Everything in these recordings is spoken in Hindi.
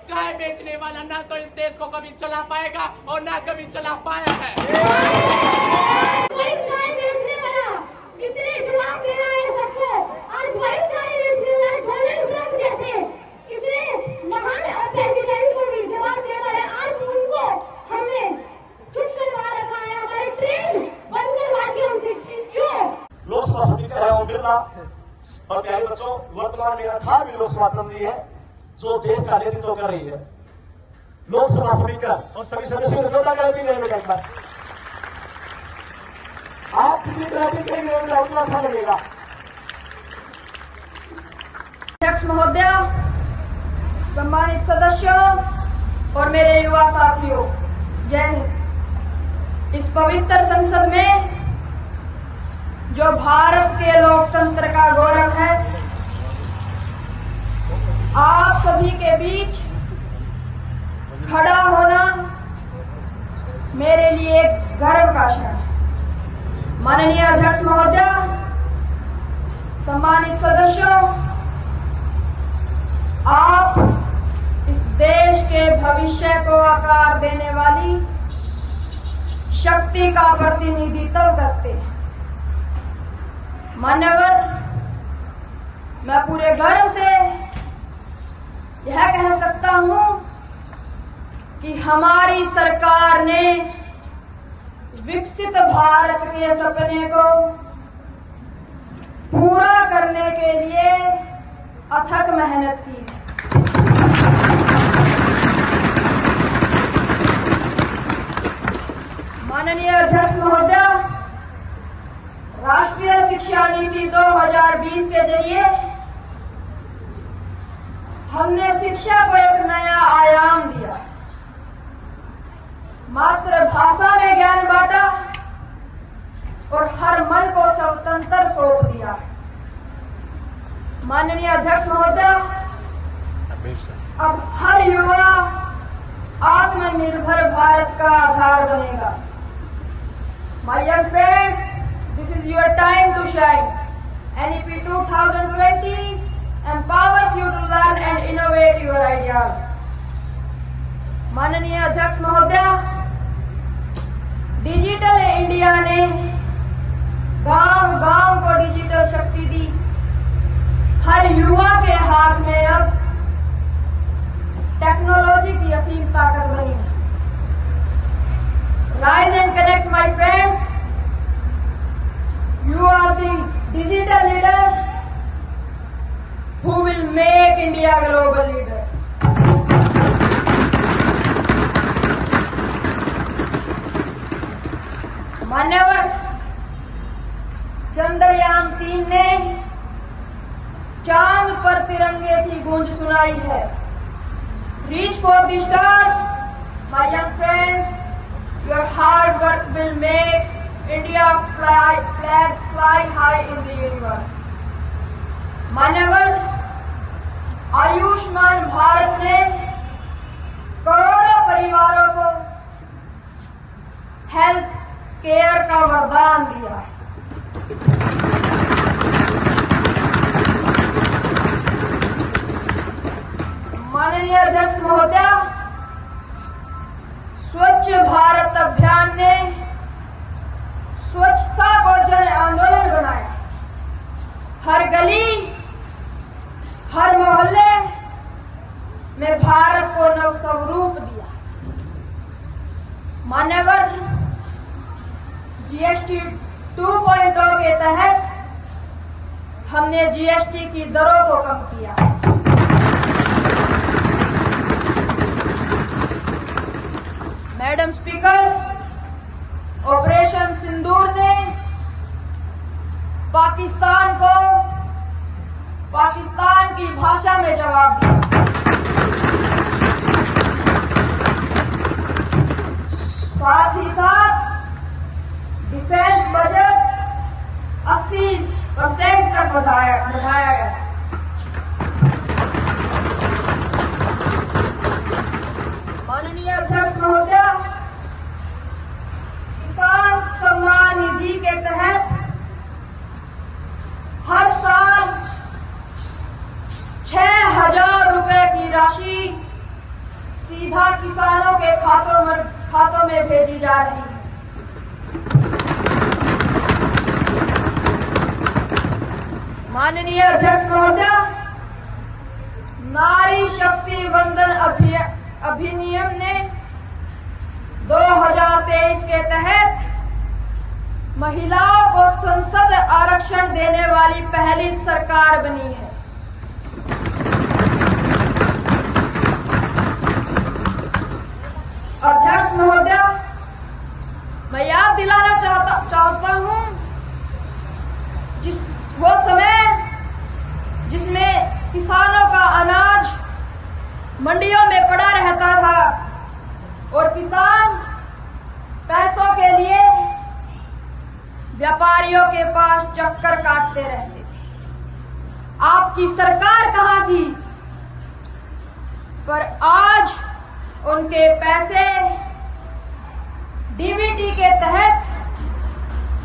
चाय बेचने वाला ना तो इस देश को कभी चला पाएगा और ना कभी चला पाया है। वही चाय बेचने वाला इतने जवाब दे रहा है सबको, आज वही चाय बेचने वाला डोनाल्ड ट्रंप जैसे इतने महान प्रेसिडेंट को भी जवाब दे रहा है। आज उनको हमने चुप करवा रखा है, हमारे ट्रेन बंद करवा दी उनसे। क्यों? लोकसभा स्पीकर है ओम बिरला। और प्यारे बच्चों, वर्तमान में 18वीं लोकसभा असेंबली है जो देश का नेतृत्व कर रही है। लोकसभा स्पीकर और सभी सदस्यों को जोड़ा कर भी नहीं मिलेगा। आप किसी तरह की कहीं उतना अच्छा लगेगा। अध्यक्ष महोदय, सम्मानित सदस्यों और मेरे युवा साथियों, जय हिंद। इस पवित्र संसद में जो भारत के लोकतंत्र का गौरव है, आप सभी के बीच खड़ा होना मेरे लिए एक गर्व का क्षण है। माननीय अध्यक्ष महोदय, सम्मानित सदस्यों, आप इस देश के भविष्य को आकार देने वाली शक्ति का प्रतिनिधित्व करते हैं। मान्यवर, मैं पूरे गर्व से यह कह सकता हूं कि हमारी सरकार ने विकसित भारत के सपने को पूरा करने के लिए अथक मेहनत की है। माननीय अध्यक्ष महोदय, राष्ट्रीय शिक्षा नीति 2020 के जरिए हमने शिक्षा को एक नया आयाम दिया। मातृभाषा में ज्ञान बांटा और हर मन को स्वतंत्र सौंप दिया। माननीय अध्यक्ष महोदय, अब हर युवा आत्मनिर्भर भारत का आधार बनेगा। My young friends, this is your time to shine. NEP 2020 empowers you to learn and innovate your ideas. माननीय अध्यक्ष महोदय, डिजिटल इंडिया ने गांव-गांव को डिजिटल शक्ति दी। हर युवा के हाथ में अब टेक्नोलॉजी की असीम ताकत बनी है। Rise and connect, my friends. You are the digital leader who will make India a global leader. मान्यवर, चंद्रयान 3 ने चांद पर तिरंगे की गूंज सुनाई है। Reach for the stars, my young friends. Your hard work will make India flag fly high in the universe. मान्यवर, आयुष्मान भारत ने करोड़ों परिवारों को हेल्थ केयर का वरदान दिया है। माननीय अध्यक्ष महोदय, स्वच्छ भारत अभियान ने स्वच्छता को जन आंदोलन बनाया। हर गली, हर मोहल्ले में भारत को नव स्वरूप दिया। मान्यवर, GST 2.0 के तहत हमने GST की दरों को कम किया। मैडम स्पीकर, ऑपरेशन सिंदूर ने पाकिस्तान को पाकिस्तान की भाषा में जवाब दिया। साथ ही साथ डिफेंस बजट 80% तक बढ़ाया गया। सीधा किसानों के खातों में भेजी जा रही है। माननीय अध्यक्ष महोदय, नारी शक्ति वंदन अधिनियम ने 2023 के तहत महिलाओं को संसद आरक्षण देने वाली पहली सरकार बनी है। अध्यक्ष महोदय, मैं याद दिलाना चाहता हूं वो समय जिसमें किसानों का अनाज मंडियों में पड़ा रहता था और किसान पैसों के लिए व्यापारियों के पास चक्कर काटते रहते थे। आपकी सरकार कहां थी? पर आज उनके पैसे डीबीटी के तहत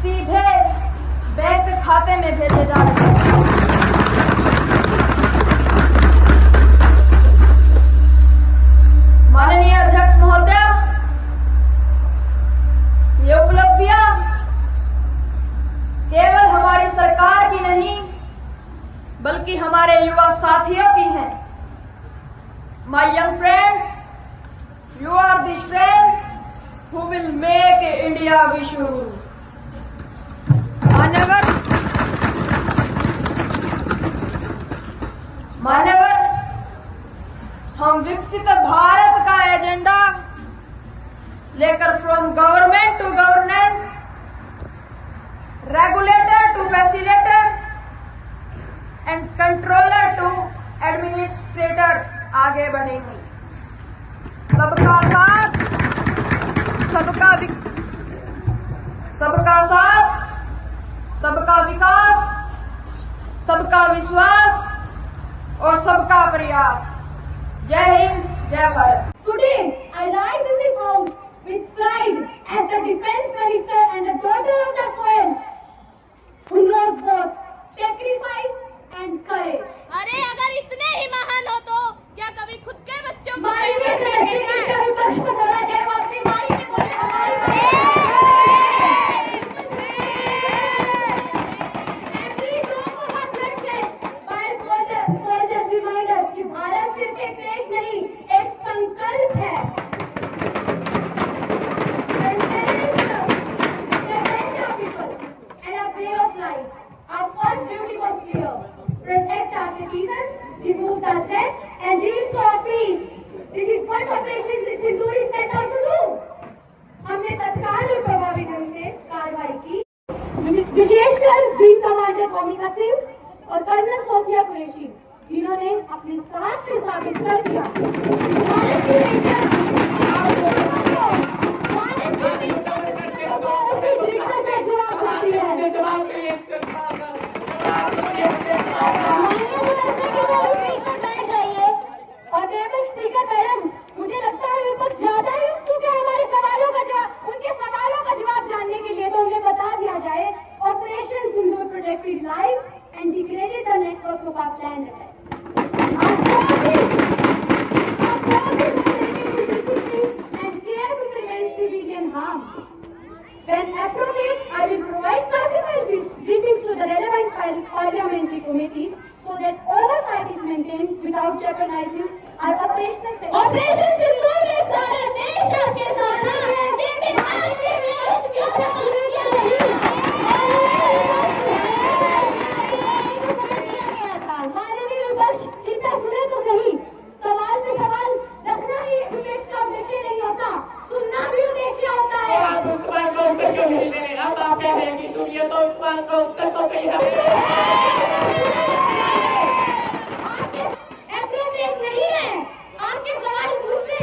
सीधे बैंक खाते में भेजे जा रहे हैं। माननीय अध्यक्ष महोदय, ये उपलब्धियां केवल हमारी सरकार की नहीं बल्कि हमारे युवा साथियों की हैं। My young friends, you are the strength who will make India Vishnu. मान्यवर, हम विकसित भारत का एजेंडा लेकर from government to governance, regulator to facilitator and controller to administrator आगे बढ़ेंगे। सबका साथ, सबका विकास, सबका विश्वास और सबका प्रयास। जय हिंद, जय Bharat. Today, I rise in this house with pride as the Defense Minister and the daughter of the soil, who knows both sacrifice and courage. अरे अगर इतने ही महान हो तो क्या कभी खुद के बच्चों को विपक्ष को बोला जाए और अपनी बारी में बोले हमारी बारी। Every drop of our bloodshed by soldiers remind us कि भारत सिर्फ एक देश नहीं, एक संकल्प है। Defend our people and our way of life. Our first duty was clear: protect our citizens, remove the threat, and restore peace. This is what Operation Sindoor is set out to do. हमने तत्काल और प्रभावी ढंग से कार्रवाई की। विशेषकर ब्रीफ कमांडर कौमिका सिंह और कर्नल सोफिया कुरैशी, जिन्होंने अपने साहस से साबित कर दिया जवाब चाहिए इससे और स्पीकर मैडम, मुझे लगता है विपक्ष ज्यादा ही उत्सुक है हमारे सवालों का जवाब, उनके सवालों का जवाब जानने के लिए। तो उन्हें बता दिया जाए, operation Sindoor protected lives and degraded the networks of our plan attacks. And care to prevent civilian harm. When appropriate, I will provide classified briefings to the relevant parliamentary committees so that oversight is maintained without jeopardizing our operational security. Operation Sindoor में सारा देश आपके साथ है, लेकिन आज के देश क्यों नहीं किया था? माननीय विपक्ष, इतना सुने तो सही। सवाल पे सवाल रखना ही विपक्ष का उद्देश्य नहीं होता, सुनना भी उद्देश्य होता है। आप उस सवाल का उत्तर क्यों नहीं दे रहे? अब आप कह देंगे सुनिए तो उस सवाल का उत्तर तो चाहिए। नहीं है, आपके सवाल पूछते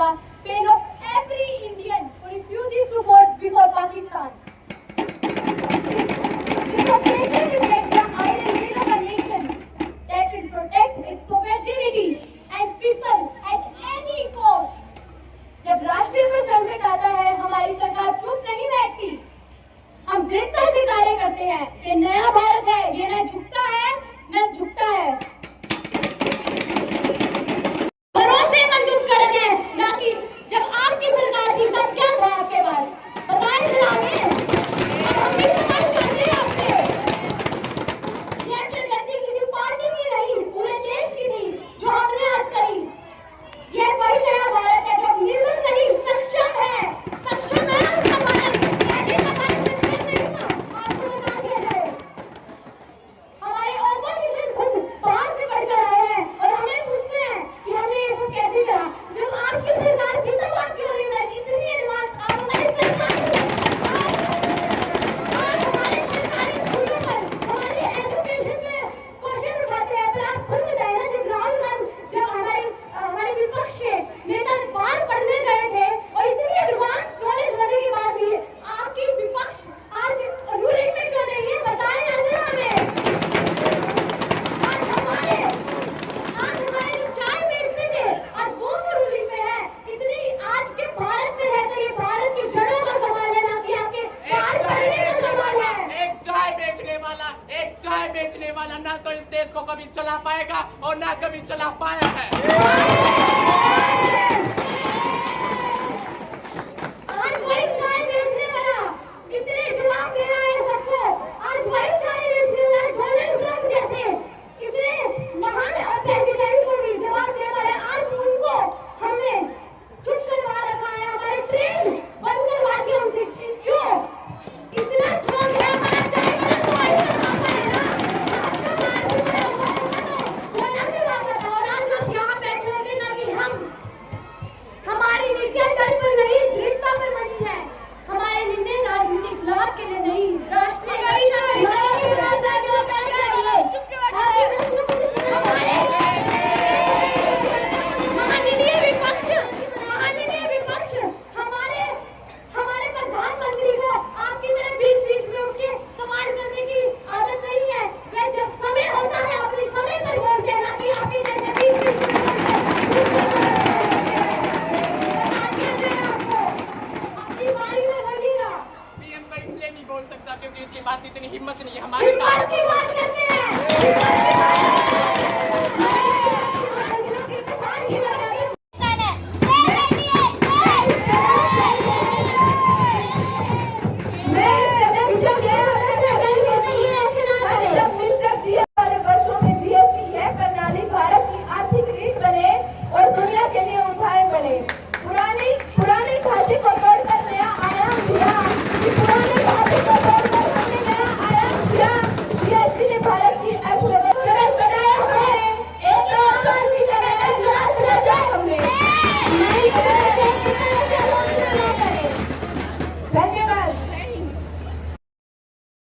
the pain of every Indian who refuses to vote before Pakistan. This occasion reflects the iron will of a nation that will protect its sovereignty and people at any cost. जब राष्ट्रीय पर संकट आता है, हमारी सरकार चुप नहीं बैठती। हम दृढ़ता से कार्य करते हैं। ये नया भारत है, ये न झुकता है न झुकता है। भरोसेमंद उपकरण है, ना कि जब आपकी सरकार थी तब क्या था आपके पास, बताएं जरा हमें। अब हम भी समाज चाहते हैं आपसे। ये प्रगति किसी पार्टी की नहीं, पूरे देश की थी जो हमने आज करी। यह वही नया भारत है जो निर्बल नहीं, सक्षम है। सक्षम है उसका भारत। ऐसी सफाई सक्षम नहीं था, आपको बता दिया जाए। हमारे ऑपोजिशन खुद बाहर से पढ़कर आए हैं और हमें पूछते हैं कि हमने ये सब कैसे करा। जब आपकी सरकार थी तब आप क्यों नहीं बने? इतनी एडवांस आप हमारी सरकार आज हमारे सरकारी स्कूलों पर हमारी एजुकेशन में क्वेश्चन उठाते हैं। पर आप खुद बताएं ना, जब राहुल गांधी जब हमारे विपक्ष के नेता बाहर पढ़ने गए थे और इतनी एडवांस नॉलेज होने के बाद भी आपकी विपक्ष आज रूलिंग में क्यों नहीं है, बताएं ना जरा हमें। आज हमारे जो चाय बेचते थे आज वो तो रूलिंग में है। इतनी आज के भारत में रहकर ये भारत की जड़ों का कमाल है, ना कि आपके बाहर पढ़ने का कमाल है। एक चाय बेचने वाला ना तो इस देश को कभी चला पाएगा और ना कभी चला पाया है।